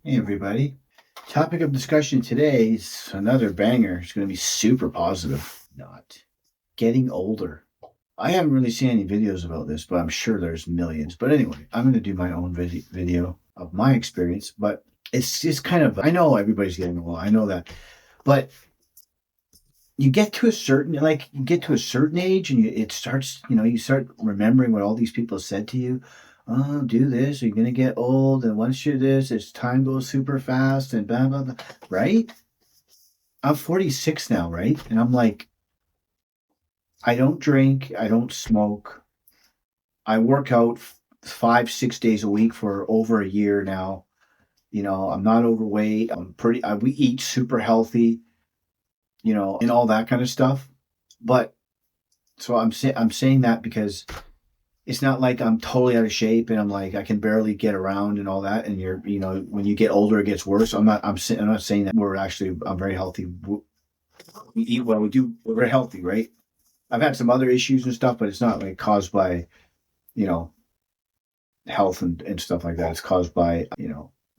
Hey, everybody. Topic of discussion today is another banger. It's going to be super positive. Not getting older. I haven't really seen any videos about this, but I'm sure there's millions. But anyway, I'm going to do my own video of my experience. But it's just kind of, I know everybody's getting old. I know that. But you get to a certain, you get to a certain age and it starts, you start remembering what all these people said to you. Oh, do this, you're gonna get old, and once you're this, it's time goes super fast and blah blah blah. Right? I'm 46 now, right? And I'm like, I don't drink, I don't smoke, I work out 5, 6 days a week for over a year now. I'm not overweight. We eat super healthy, and all that kind of stuff. But so I'm saying that because it's not like I'm totally out of shape and I'm like I can barely get around and all that. And when you get older, it gets worse. I'm not saying that I'm very healthy. We eat well. We're very healthy, right? I've had some other issues and stuff, but it's not like caused by you know health and stuff like that. It's caused by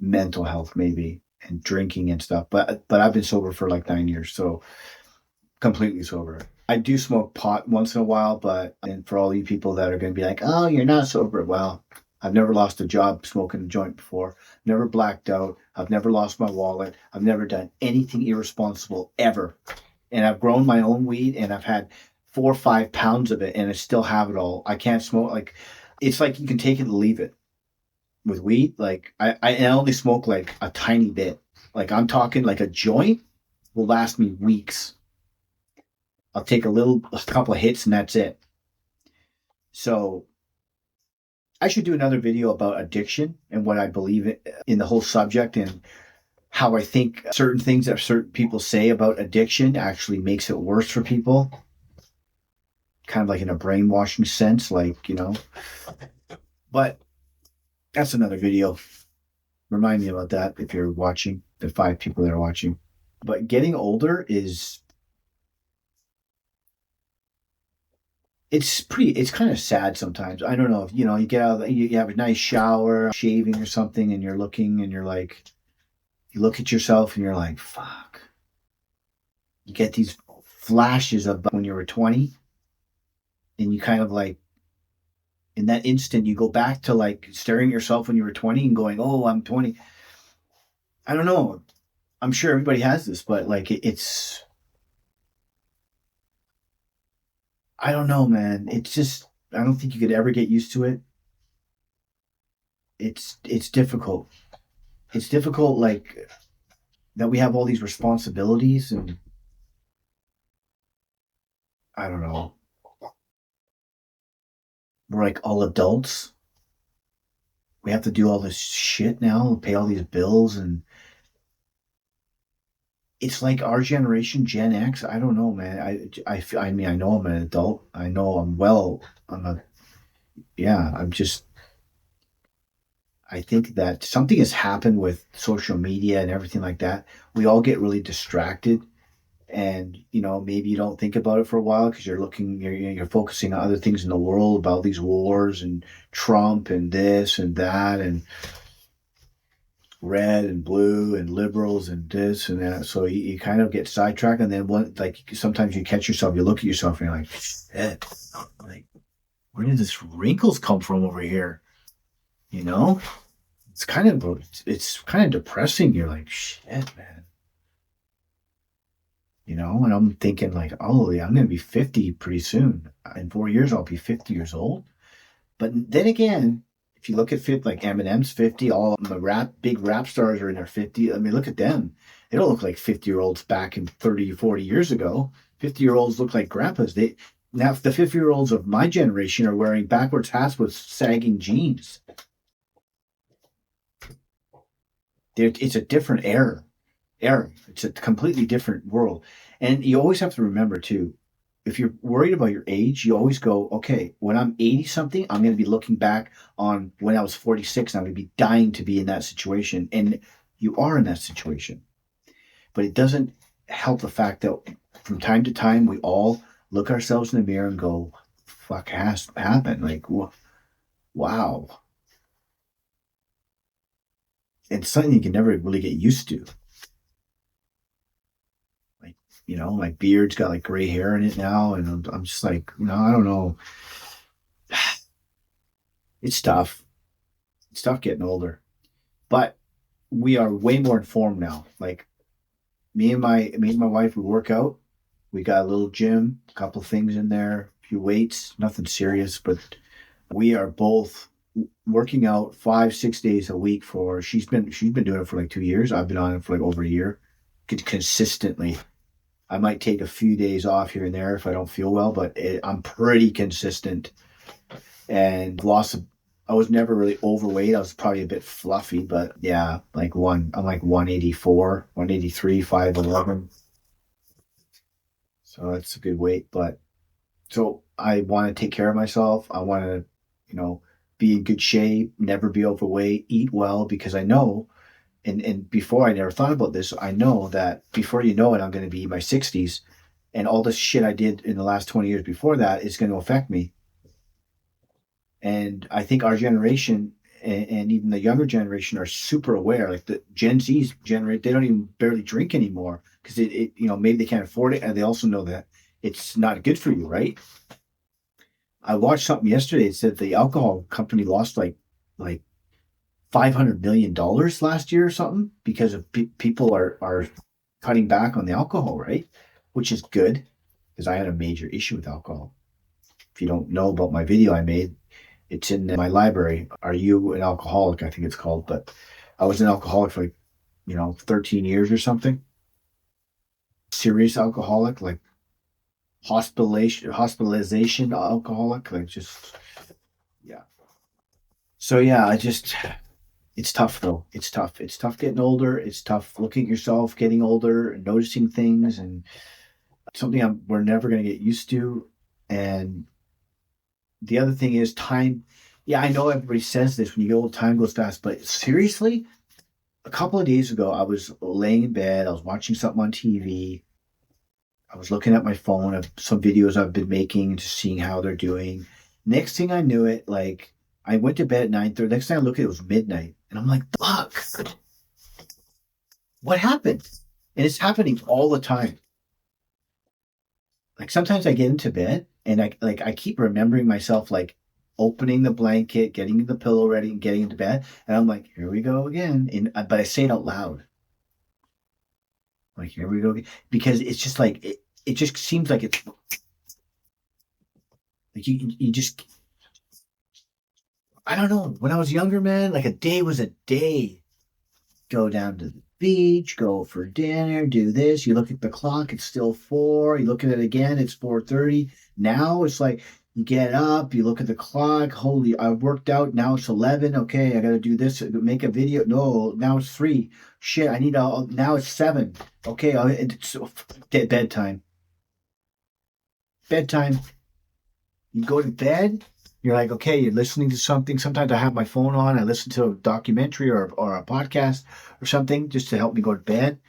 mental health maybe and drinking and stuff. But I've been sober for like 9 years, so completely sober. I do smoke pot once in a while, but and for all you people that are going to be like, "Oh, you're not sober," well, I've never lost a job smoking a joint before. Never blacked out. I've never lost my wallet. I've never done anything irresponsible ever. And I've grown my own weed, and I've had 4 or 5 pounds of it, and I still have it all. I can't smoke it's like you can take it or leave it with weed. Like I only smoke like a tiny bit. Like I'm talking like a joint will last me weeks. I'll take a couple of hits and that's it. So I should do another video about addiction and what I believe in the whole subject and how I think certain things that certain people say about addiction actually makes it worse for people. Kind of like in a brainwashing sense, But that's another video. Remind me about that if you're watching, the 5 people that are watching. But getting older is it's kind of sad sometimes. I don't know if you get out, you have a nice shower, shaving or something, and you're looking and you're like, you look at yourself and you're like, fuck. You get these flashes of when you were 20, and you kind of like, in that instant, you go back to like staring at yourself when you were 20 and going, oh, I'm 20. I don't know. I'm sure everybody has this, but like, I don't know, man. It's just, I don't think you could ever get used to it. It's difficult. It's difficult, like, that we have all these responsibilities and I don't know. We're like all adults. We have to do all this shit now, pay all these bills, and it's like our generation, Gen X. I don't know, man. I mean, I know I'm an adult. I know I'm well. I'm a yeah. I'm just. I think that something has happened with social media and everything like that. We all get really distracted, and maybe you don't think about it for a while because you're focusing on other things in the world about these wars and Trump and this and that and red and blue and liberals and this and that. So you kind of get sidetracked, and then sometimes you catch yourself, you look at yourself, and you're like, shit, like where did this wrinkles come from over here? You know, it's kind of depressing. You're like, shit, man. And I'm thinking like, oh yeah, I'm gonna be 50 pretty soon. In 4 years, I'll be 50 years old. But then again, if you look at like Eminem's 50, all the big rap stars are in their 50. I mean, look at them. They don't look like 50-year-olds back in 30, 40 years ago. 50-year-olds look like grandpas. Now the 50-year-olds of my generation are wearing backwards hats with sagging jeans. It's a different era. It's a completely different world. And you always have to remember too, if you're worried about your age, you always go, okay, when I'm 80 something, I'm going to be looking back on when I was 46 and I'm going to be dying to be in that situation. And you are in that situation. But it doesn't help the fact that from time to time, we all look ourselves in the mirror and go, fuck has happened. Like, wow. it's something you can never really get used to. Like, my beard's got like gray hair in it now, and I'm just like, I don't know. It's tough. It's tough getting older, but we are way more informed now. Like me and my wife, we work out. We got a little gym, a couple things in there, a few weights, nothing serious, but we are both working out 5-6 days a week for she's been doing it for like 2 years. I've been on it for like over a year, consistently. I might take a few days off here and there if I don't feel well, but I'm pretty consistent and I was never really overweight. I was probably a bit fluffy, but yeah, I'm like 184, 183, 5'11". So that's a good weight. But so I want to take care of myself. I want to, be in good shape, never be overweight, eat well, because I know, and before I never thought about this, I know that before you know it, I'm going to be in my 60s, and all this shit I did in the last 20 years before that is going to affect me. And I think our generation and even the younger generation are super aware. Like the Gen Z's generate, they don't even barely drink anymore because maybe they can't afford it, and they also know that it's not good for you, right? I watched something yesterday. It said the alcohol company lost like $500 million last year or something because of people are cutting back on the alcohol, right? Which is good because I had a major issue with alcohol. If you don't know about my video I made, it's in my library. Are You an Alcoholic? I think it's called. But I was an alcoholic for 13 years or something. Serious alcoholic, like hospitalization alcoholic, like just, yeah. So yeah, it's tough though. It's tough. It's tough getting older. It's tough looking at yourself, getting older, and noticing things, and something we're never going to get used to. And the other thing is time. Yeah, I know everybody says this when you get old, time goes fast, but seriously, a couple of days ago, I was laying in bed. I was watching something on TV. I was looking at my phone of some videos I've been making, just seeing how they're doing. Next thing I knew it, like I went to bed at 9:30. Next thing I looked at it was midnight. And I'm like, fuck, what happened? And it's happening all the time. Like sometimes I get into bed and I keep remembering myself like opening the blanket, getting the pillow ready, and getting into bed. And I'm like, here we go again. But I say it out loud. Like, here we go again. Because it's just like it just seems like it's like you just, I don't know. When I was younger, man, like a day was a day. Go down to the beach, go for dinner, do this. You look at the clock, it's still 4. You look at it again, it's 4:30. Now it's like you get up, you look at the clock. Holy, I worked out. Now it's 11. Okay, I got to do this, make a video. No, now it's 3. Shit, now it's 7. Okay, it's bedtime. Bedtime. You go to bed. You're like, okay, you're listening to something. Sometimes I have my phone on. I listen to a documentary or a podcast or something just to help me go to bed.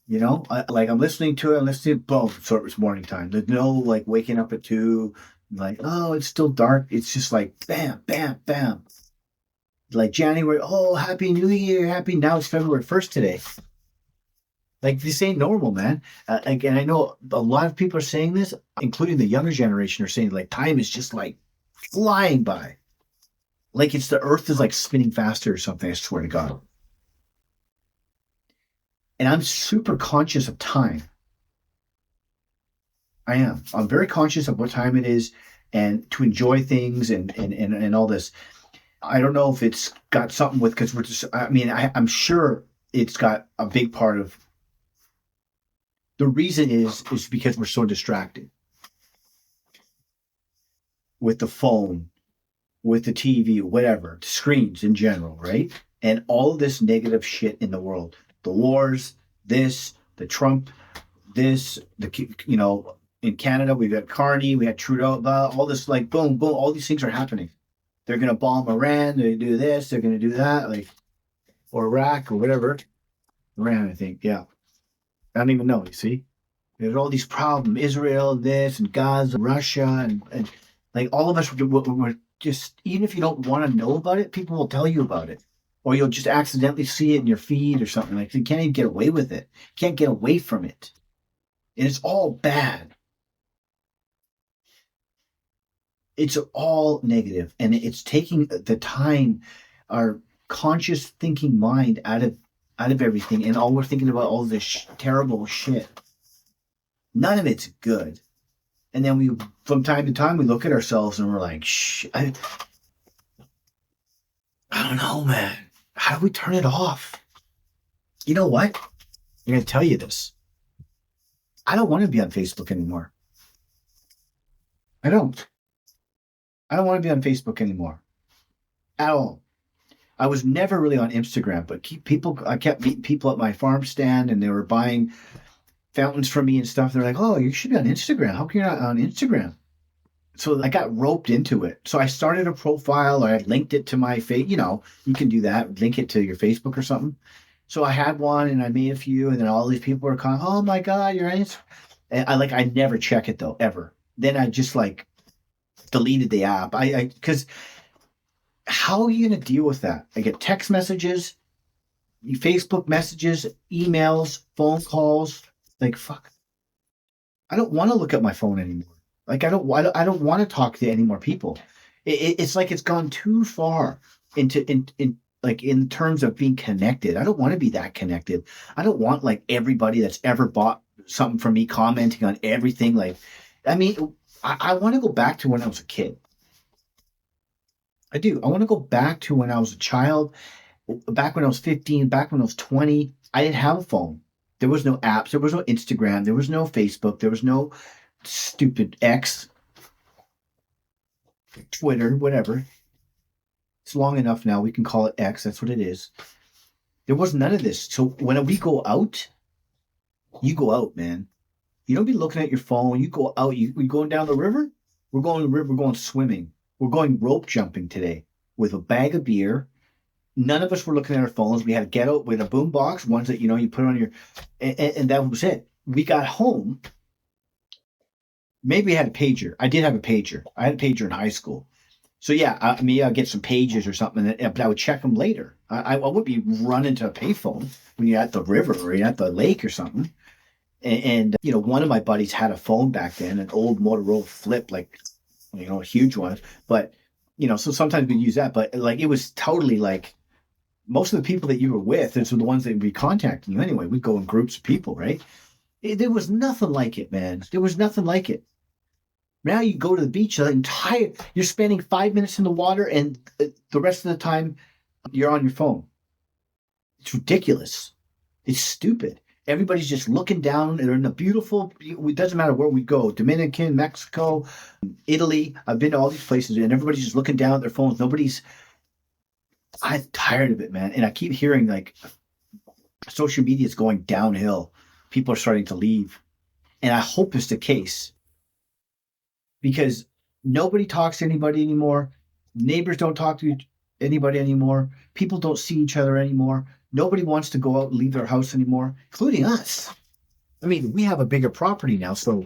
I'm listening to it, boom, so it was morning time. There's no like waking up at 2, like, oh, it's still dark. It's just like bam, bam, bam. Like January, oh, Happy New Year, now it's February 1st today. Like, this ain't normal, man. And I know a lot of people are saying this, including the younger generation, are saying like time is just like flying by. Like it's the earth is like spinning faster or something, I swear to God. And I'm super conscious of time. I am. I'm very conscious of what time it is and to enjoy things and all this. I don't know if it's got something with, because I'm sure it's got a big part of the reason is because we're so distracted with the phone, with the TV, whatever, screens in general, right? And all of this negative shit in the world, the wars, the Trump, in Canada, we've got Carney, we had Trudeau, all this, like, boom, boom, all these things are happening. They're going to bomb Iran, they do this, they're going to do that, like, or Iraq or whatever. Iran, I think, yeah. I don't even know, you see? There's all these problems, Israel, this, and Gaza, Russia, and like all of us, we're just, even if you don't want to know about it, people will tell you about it. or you'll just accidentally see it in your feed or something. Like you can't even get away with it. You can't get away from it. And it's all bad. It's all negative, and it's taking the time, our conscious thinking mind out of everything, and all we're thinking about all this terrible shit. None of it's good. And then we, from time to time, we look at ourselves and we're like, I don't know, man. How do we turn it off? You know what? I'm going to tell you this. I don't want to be on Facebook anymore. I don't. I don't want to be on Facebook anymore. At all. I was never really on Instagram, but I kept meeting people at my farm stand, and they were buying fountains from me and stuff. They're like, "Oh, you should be on Instagram. How come you're not on Instagram?" So I got roped into it. So I started a profile, or I linked it to my face. You know, you can do that. Link it to your Facebook or something. So I had one, and I made a few, and then all these people were calling, "Oh my God, you're on Instagram." And I never check it though, ever. Then I just like deleted the app. Because how are you going to deal with that? I get text messages, Facebook messages, emails, phone calls. Like, fuck. I don't want to look at my phone anymore. Like, I don't want to talk to any more people. It's like it's gone too far in terms of being connected. I don't want to be that connected. I don't want like everybody that's ever bought something from me commenting on everything. Like, I mean, I want to go back to when I was a kid. I do. I want to go back to when I was a child, back when I was 15, back when I was 20. I didn't have a phone. There was no apps. There was no Instagram. There was no Facebook. There was no stupid X, Twitter, whatever. It's long enough now. We can call it X. That's what it is. There was none of this. So when we go out, you go out, man. You don't be looking at your phone. You go out. We going down the river? We're going to the river. We're going swimming. We're going rope jumping today with a bag of beer. None of us were looking at our phones. We had a ghetto with a boom box, ones that, you put on your, and that was it. We got home. Maybe we had a pager. I did have a pager. I had a pager in high school. So yeah, I'll get some pages or something, but I would check them later. I wouldn't be running to a payphone when you're at the river or you're at the lake or something. And one of my buddies had a phone back then, an old Motorola Flip, like, a huge one. But, so sometimes we use that. But like, it was totally like, most of the people that you were with, those were the ones that would be contacting you anyway. We'd go in groups of people, right? There was nothing like it, man. There was nothing like it. Now you go to the beach, you're spending 5 minutes in the water, and the rest of the time you're on your phone. It's ridiculous. It's stupid. Everybody's just looking down. They're in a beautiful, it doesn't matter where we go, Dominican, Mexico, Italy. I've been to all these places, and everybody's just looking down at their phones. I'm tired of it, man. And I keep hearing like social media is going downhill. People are starting to leave. And I hope it's the case, because nobody talks to anybody anymore. Neighbors don't talk to anybody anymore. People don't see each other anymore. Nobody wants to go out and leave their house anymore, including us. I mean, we have a bigger property now, so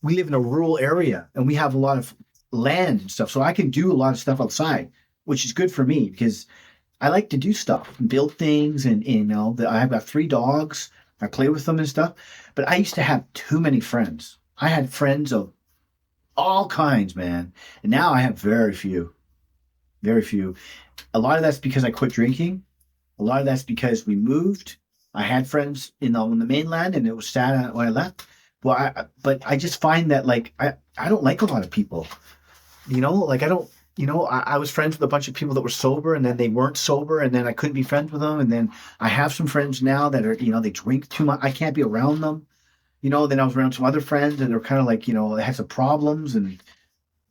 we live in a rural area and we have a lot of land and stuff. So I can do a lot of stuff outside, which is good for me because I like to do stuff, build things, and I've got 3 dogs. I play with them and stuff. But I used to have too many friends. I had friends of all kinds, man. And now I have very few. Very few. A lot of that's because I quit drinking. A lot of that's because we moved. I had friends on the mainland, and it was sad when I left. Well, but I just find that like I don't like a lot of people. Like I don't. I was friends with a bunch of people that were sober, and then they weren't sober, and then I couldn't be friends with them. And then I have some friends now that are, they drink too much. I can't be around them. Then I was around some other friends, and they're kind of like, they had some problems, and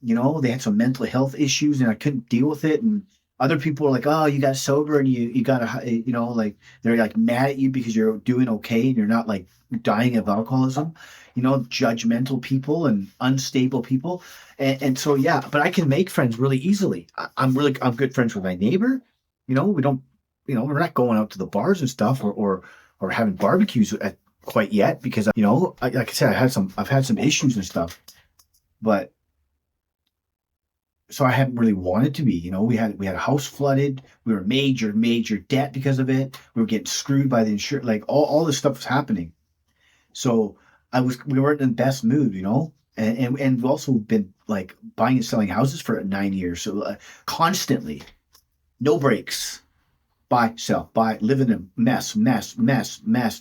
they had some mental health issues, and I couldn't deal with it. And other people are like, oh, you got sober, and you got to, like they're like mad at you because you're doing okay and you're not like dying of alcoholism. Judgmental people and unstable people. And so, yeah, but I can make friends really easily. I'm good friends with my neighbor. We don't, we're not going out to the bars and stuff or having barbecues quite yet because, like I said, I've had some issues and stuff, but So I hadn't really wanted to be. We had a house flooded. We were major debt because of it. We were getting screwed by the insurance. Like all this stuff was happening. So we weren't in the best mood, and we've also been like buying and selling houses for 9 years. So constantly, no breaks. Buy, sell, buy, live in a mess,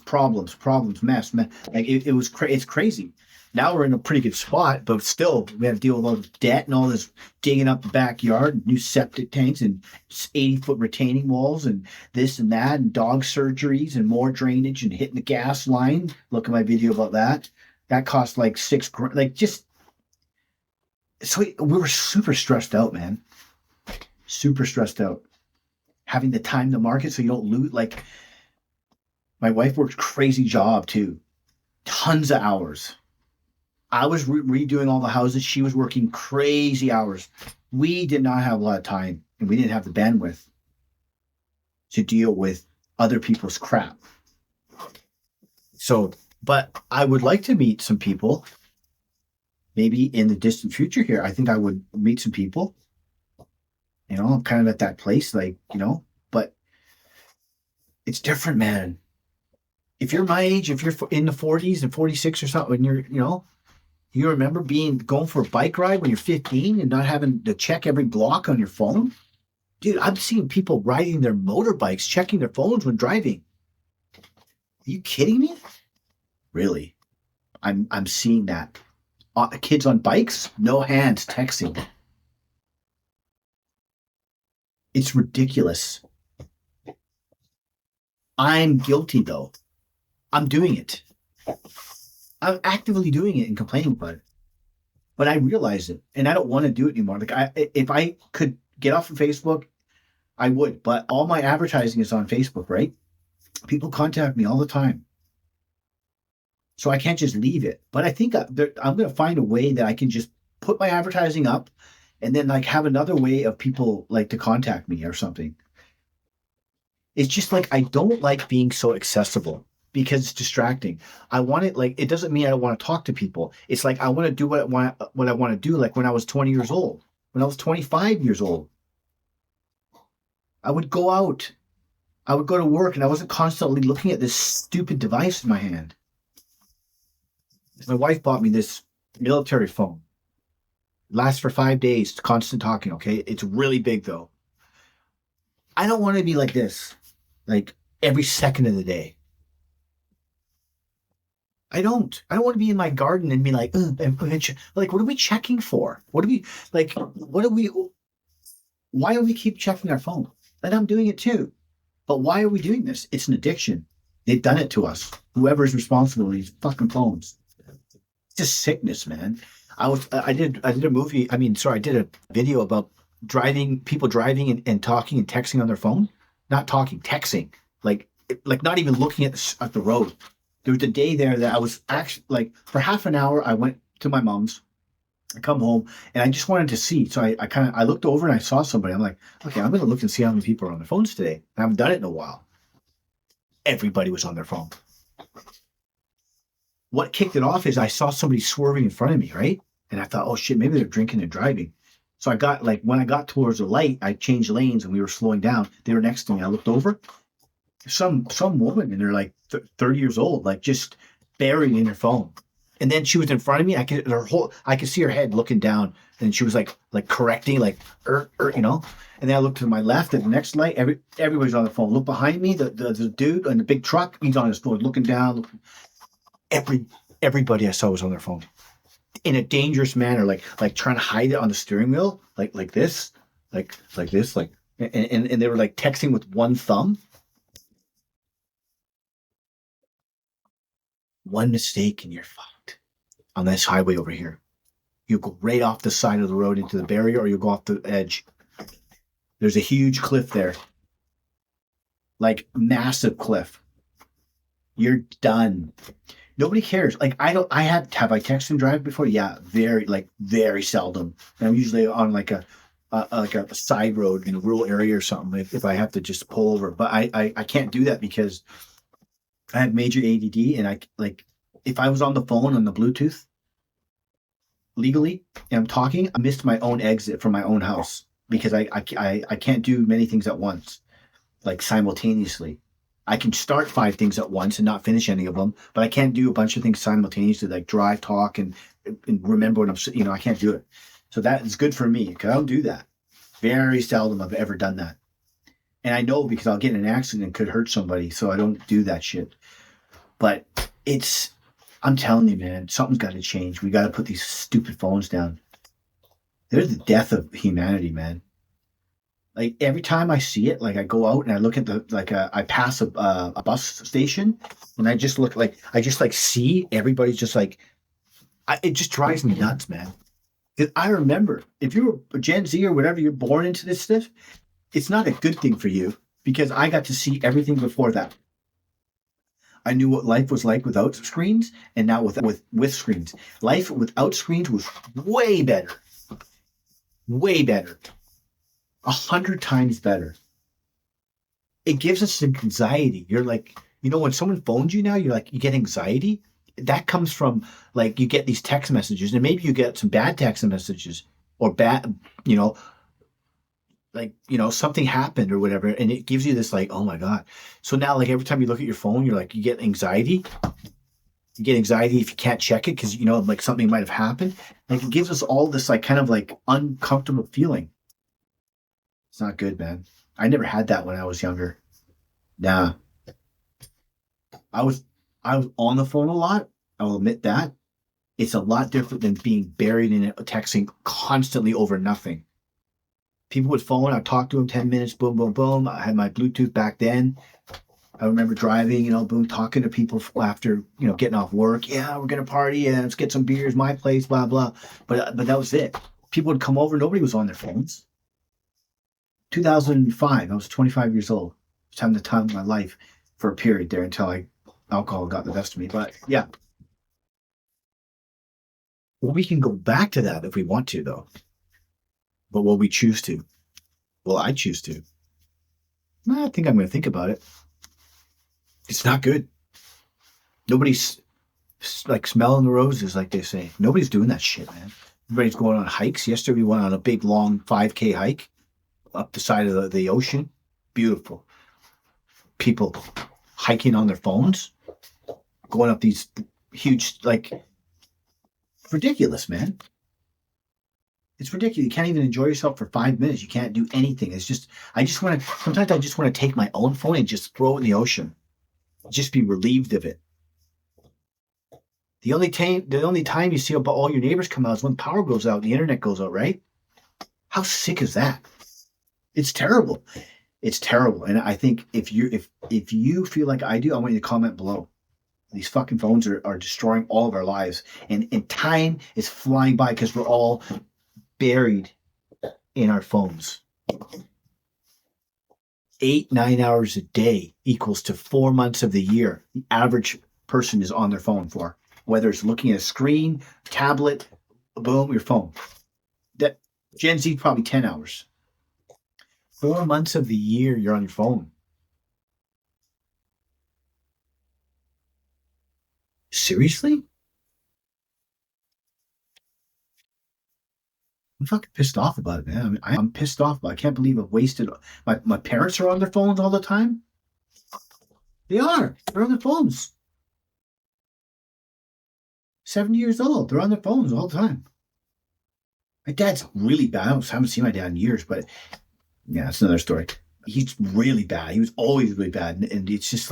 problems, mess. Like it's crazy. Now we're in a pretty good spot, but still we have to deal with all the debt and all this digging up the backyard, new septic tanks and 80-foot retaining walls and this and that and dog surgeries and more drainage and hitting the gas line. Look at my video about that. That cost like $6,000. Like just so we were super stressed out, man. Super stressed out. Having the time to market so you don't lose. Like my wife worked crazy job too, tons of hours. I was redoing all the houses. She was working crazy hours. We did not have a lot of time, and we didn't have the bandwidth to deal with other people's crap. So, but I would like to meet some people. Maybe in the distant future here, I think I would meet some people. I'm kind of at that place, but it's different, man. If you're my age, if you're in the 40s and 46 or something, and you remember going for a bike ride when you're 15 and not having to check every block on your phone? Dude, I'm seeing people riding their motorbikes, checking their phones when driving. Are you kidding me? Really? I'm seeing that. Kids on bikes, no hands texting. It's ridiculous. I'm guilty though. I'm doing it. I'm actively doing it and complaining about it. But I realize it and I don't want to do it anymore. Like if I could get off of Facebook, I would, but all my advertising is on Facebook, right? People contact me all the time. So I can't just leave it. But I think I'm going to find a way that I can just put my advertising up and then like have another way of people like to contact me or something. It's just like I don't like being so accessible because it's distracting. I want it like it doesn't mean I don't want to talk to people. It's like I want to do what I want to do like when I was 20 years old, when I was 25 years old. I would go out. I would go to work and I wasn't constantly looking at this stupid device in my hand. My wife bought me this military phone. It lasts for 5 days, constant talking, okay? It's really big though. I don't want to be like this, like every second of the day. I don't want to be in my garden and be like, like, what are we checking for? Why do we keep checking our phone? And I'm doing it too. But why are we doing this? It's an addiction. They've done it to us. Whoever is responsible for these fucking phones. It's just sickness, man. I did a video about people driving and talking and texting on their phone. Not talking, texting. Like not even looking at the road. There was a day there that I was actually like for half an hour. I went to my mom's. I come home and I just wanted to see. So I looked over and I saw somebody. I'm like, okay, I'm going to look and see how many people are on their phones today. I haven't done it in a while. Everybody was on their phone. What kicked it off is I saw somebody swerving in front of me, right? And I thought, oh shit, maybe they're drinking and driving. So when I got towards the light, I changed lanes and we were slowing down. They were next to me. I looked over. Some woman and they're like 30 years old, like just buried in her phone. And then she was in front of me. I could see her head looking down, and she was like correcting, like And then I looked to my left at the next light. Everybody's on the phone. Look behind me, the dude in the big truck. He's on his phone, looking down. Everybody I saw was on their phone, in a dangerous manner, like trying to hide it on the steering wheel, like this, like this, and they were like texting with one thumb. One mistake and you're fucked on this highway over here. You go right off the side of the road into the barrier, or you go off the edge. There's a huge cliff there. Like massive cliff. You're done. Nobody cares. Like have I texted and drive before? Yeah, very seldom. And I'm usually on like a side road in a rural area or something if I have to just pull over. But I can't do that because I have major ADD, and if I was on the phone on the Bluetooth, legally and I'm talking, I missed my own exit from my own house because I can't do many things at once, like simultaneously. I can start 5 things at once and not finish any of them, but I can't do a bunch of things simultaneously, like drive, talk, and remember what I can't do it. So that is good for me because I don't do that. Very seldom I've ever done that. And I know because I'll get in an accident and could hurt somebody, so I don't do that shit. But I'm telling you, man, something's got to change. We got to put these stupid phones down. They're the death of humanity, man. Like every time I see it, like I go out and I look at I pass a bus station and I just look I just see everybody's just it just drives me nuts, man. I remember if you were a Gen Z or whatever, you're born into this stuff, it's not a good thing for you because I got to see everything before that. I knew what life was like without screens and now with screens. Life without screens was way better. Way better. 100 times better. It gives us anxiety. You're like, when someone phones you now, you get anxiety. That comes from you get these text messages and maybe you get some bad text messages or bad, something happened or whatever. And it gives you this oh my God. So now every time you look at your phone, you're you get anxiety. You get anxiety if you can't check it because, something might have happened. It gives us all this kind of uncomfortable feeling. It's not good, man. I never had that when I was younger. Nah. I was on the phone a lot. I will admit that. It's a lot different than being buried in it, texting constantly over nothing. People would phone. I'd talk to them 10 minutes, boom, boom, boom. I had my Bluetooth back then. I remember driving, boom, talking to people after, getting off work. Yeah, we're going to party. Yeah, let's get some beers, my place, blah, blah. But that was it. People would come over. Nobody was on their phones. 2005, I was 25 years old. I was having the time of my life for a period there until alcohol got the best of me. But yeah. Well, we can go back to that if we want to, though. But will we choose to? Well, I choose to. I think I'm going to think about it. It's not good. Nobody's smelling the roses, like they say. Nobody's doing that shit, man. Everybody's going on hikes. Yesterday we went on a big, long 5K hike up the side of the ocean. Beautiful. People hiking on their phones, going up these huge, ridiculous, man. It's ridiculous. You can't even enjoy yourself for 5 minutes. You can't do anything. It's just, sometimes I just want to take my own phone and just throw it in the ocean. Just be relieved of it. The only time you see all your neighbors come out is when power goes out, the internet goes out, right? How sick is that? It's terrible. It's terrible. And I think if you feel like I do, I want you to comment below. These fucking phones are destroying all of our lives. And time is flying by because we're all buried in our phones. 8-9 hours a day equals to 4 months of the year. The average person is on their phone for, whether it's looking at a screen, tablet, boom, your phone. That Gen Z probably 10 hours. 4 months of the year you're on your phone. Seriously? I'm fucking pissed off about it, man. I mean, I'm pissed off. I can't believe I've wasted. My parents are on their phones all the time. They are. They're on their phones. 70 years old. They're on their phones all the time. My dad's really bad. I haven't seen my dad in years, but yeah, it's another story. He's really bad. He was always really bad. And it's just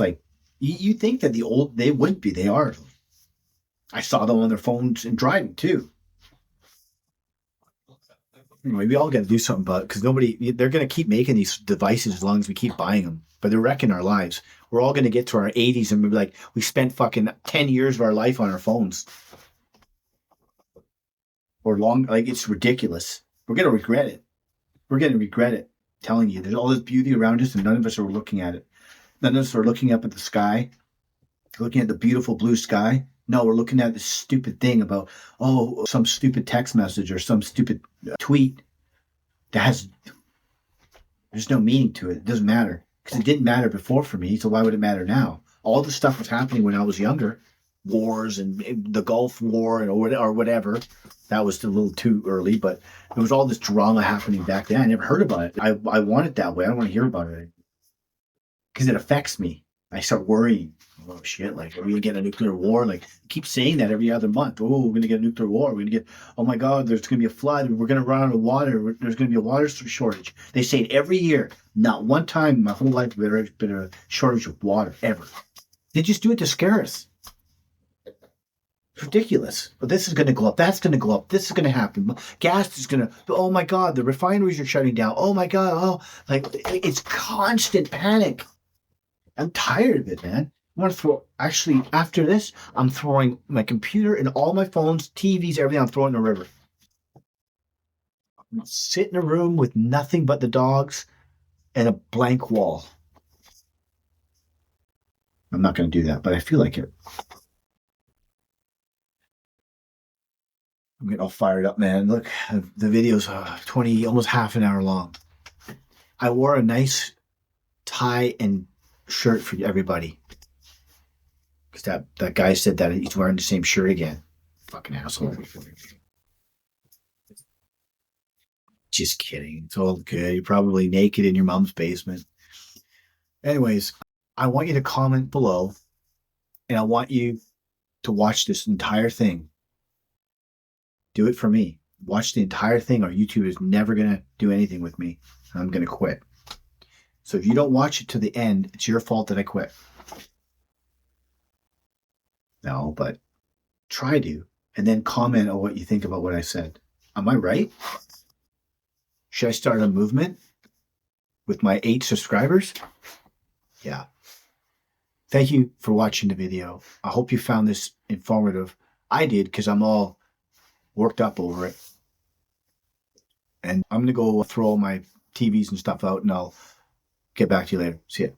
you think that they wouldn't be. They are. I saw them on their phones and driving too. Anyway, we all got to do something about it because they're going to keep making these devices as long as we keep buying them. But they're wrecking our lives. We're all going to get to our 80s and be we spent fucking 10 years of our life on our phones. Or it's ridiculous. We're going to regret it. We're going to regret it. I'm telling you, there's all this beauty around us and none of us are looking at it. None of us are looking up at the sky, looking at the beautiful blue sky. No, we're looking at this stupid thing about, some stupid text message or some stupid tweet that there's no meaning to it. It doesn't matter because it didn't matter before for me. So why would it matter now? All this stuff was happening when I was younger. wars and the Gulf War or whatever. That was a little too early, but there was all this drama happening back then. I never heard about it. I want it that way. I don't want to hear about it because it affects me. I start worrying. Oh shit! Like, are we gonna get a nuclear war? Like, keep saying that every other month. Oh, we're gonna get a nuclear war. We're gonna get. Oh my God! There's gonna be a flood. We're gonna run out of water. There's gonna be a water shortage. They say it every year. Not one time in my whole life there's been a shortage of water ever. They just do it to scare us. It's ridiculous. But this is going to go up. That's going to go up. This is going to happen. Gas is going to. Oh my God! The refineries are shutting down. Oh my God! Oh, like it's constant panic. I'm tired of it, man. I want to throw. Actually, after this, I'm throwing my computer and all my phones, TVs, everything. I'm throwing in the river. I'm gonna sit in a room with nothing but the dogs and a blank wall. I'm not going to do that, but I feel like it. I'm getting all fired up, man. Look, the video's 20, almost half an hour long. I wore a nice tie and shirt for everybody. Because that guy said that he's wearing the same shirt again. Fucking asshole. Just kidding. It's all good. You're probably naked in your mom's basement. Anyways, I want you to comment below, and I want you to watch this entire thing. Do it for me. Watch the entire thing, or YouTube is never going to do anything with me. I'm going to quit. So if you don't watch it to the end, it's your fault that I quit. No, but try to. And then comment on what you think about what I said. Am I right? Should I start a movement with my 8 subscribers? Yeah. Thank you for watching the video. I hope you found this informative. I did, because I'm all worked up over it. And I'm going to go throw all my TVs and stuff out, and I'll get back to you later. See ya.